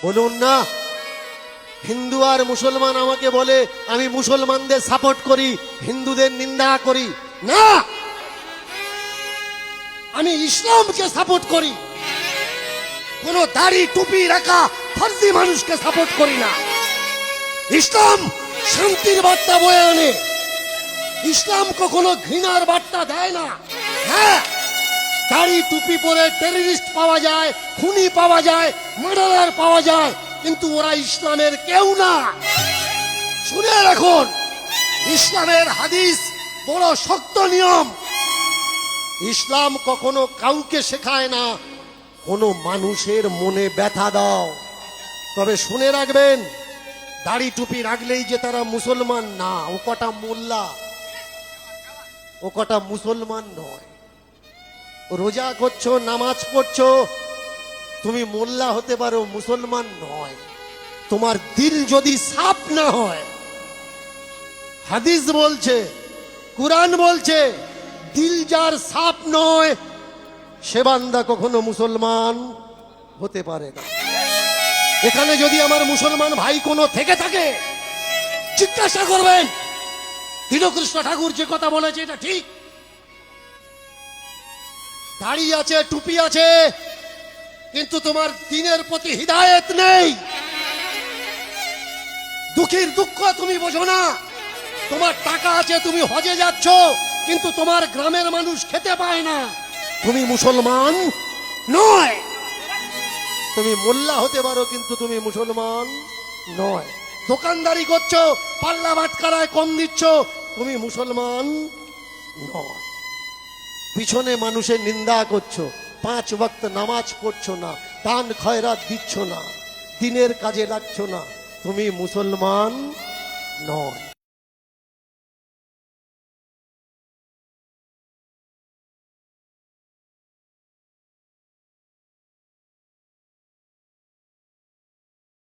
বলুন না। হিন্দু আর মুসলমান আমাকে বলে আমি মুসলমানদের সাপোর্ট করি, হিন্দুদের নিন্দা করি। না, আমি ইসলামকে সাপোর্ট করি। কোন দাড়ি টুপি রাখা ফর্জি মানুষকে সাপোর্ট করি না। ইসলাম শান্তির বার্তা বয়ে আনে। ইসলাম কখনো ঘৃণার বার্তা দেয় না। হ্যাঁ, দাড়ি টুপি পরে টেররিস্ট পাওয়া যায়, খুনি পাওয়া যায়, মার্ডারার পাওয়া যায়, কিন্তু ওরা ইসলামের কেউ না। শুনে রাখুন, ইসলামের হাদিস বড় শক্ত নিয়ম। ইসলাম কখনো কাউকে শেখায় না কোন মানুষের মনে ব্যথা দাও। তবে শুনে রাখবেন, দাড়ি টুপি রাখলেই যে তারা মুসলমান না, ও কটা মোল্লা, ও কটা মুসলমান নয়। রোজা করছো, নামাজ পড়ছো, তুমি মোল্লা হতে পারো, মুসলমান নয়। তোমার দিল যদি সাফ না হয়, হাদিস বলছে, কুরআন বলছে, দিল যার সাফ নয় সে বান্দা কখনো মুসলমান হতে পারে না। এখানে যদি আমার মুসলমান ভাই কোনো থেকে থাকে, জিজ্ঞাসা করবেন দীনকৃষ্ণ ঠাকুর যে কথা বলেছে এটা ঠিক। দাড়ি আছে, টুপি আছে, কিন্তু তোমার দিনের প্রতি হিদায়েত নেই। দুঃখীর দুঃখ তুমি বোঝো না। তোমার টাকা আছে, তুমি হজে যাচ্ছ, কিন্তু তোমার গ্রামের মানুষ খেতে পায় না। তুমি মুসলমান নয়। তুমি মোল্লা হতে পারো, কিন্তু তুমি মুসলমান নয়। দোকানদারি করছো, পাল্লা বাটকারায় কম দিচ্ছ, তুমি মুসলমান নয়। পিছনে মানুষের নিন্দা করছো, 5 ওয়াক্ত নামাজ পড়ছো না, দান খয়রাত দিচ্ছ না, দিনের কাজে লাগছো না, তুমি মুসলমান নয়।